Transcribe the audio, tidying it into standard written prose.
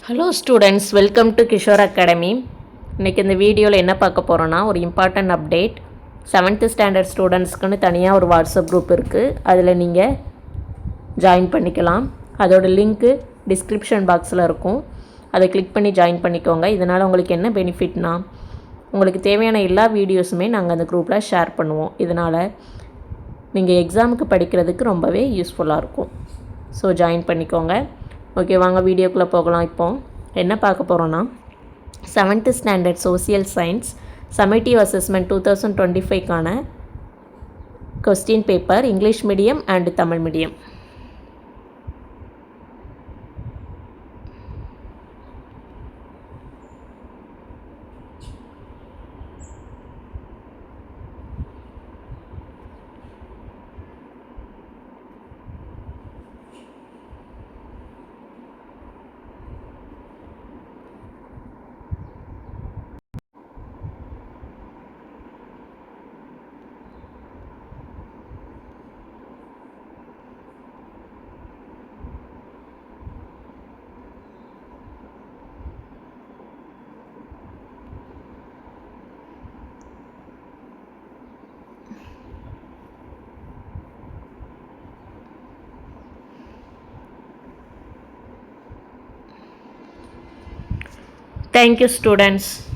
Hello students, welcome to Kishore academy. இன்றைக்கி இந்த வீடியோவில் என்ன பார்க்க போகிறோன்னா, ஒரு இம்பார்ட்டன்ட் அப்டேட். 7th ஸ்டாண்டர்ட் ஸ்டூடெண்ட்ஸ்க்குன்னு தனியாக ஒரு வாட்ஸ்அப் குரூப் இருக்குது. அதில் நீங்கள் ஜாயின் பண்ணிக்கலாம். அதோட லிங்க்கு டிஸ்கிரிப்ஷன் பாக்ஸில் இருக்கும். அதை கிளிக் பண்ணி ஜாயின் பண்ணிக்கோங்க. இதனால் உங்களுக்கு என்ன பெனிஃபிட்னா, உங்களுக்கு தேவையான எல்லா வீடியோஸுமே நாங்கள் அந்த குரூப்பில் ஷேர் பண்ணுவோம். இதனால் நீங்கள் எக்ஸாமுக்கு படிக்கிறதுக்கு ரொம்பவே யூஸ்ஃபுல்லாக இருக்கும். ஸோ ஜாயின் பண்ணிக்கோங்க. ஓகே, வாங்க வீடியோக்குள்ளே போகலாம். இப்போது என்ன பார்க்க போகிறோன்னா, 7th standard social science summative assessment 2025க்கான question paper English medium and Tamil medium. Thank you, students.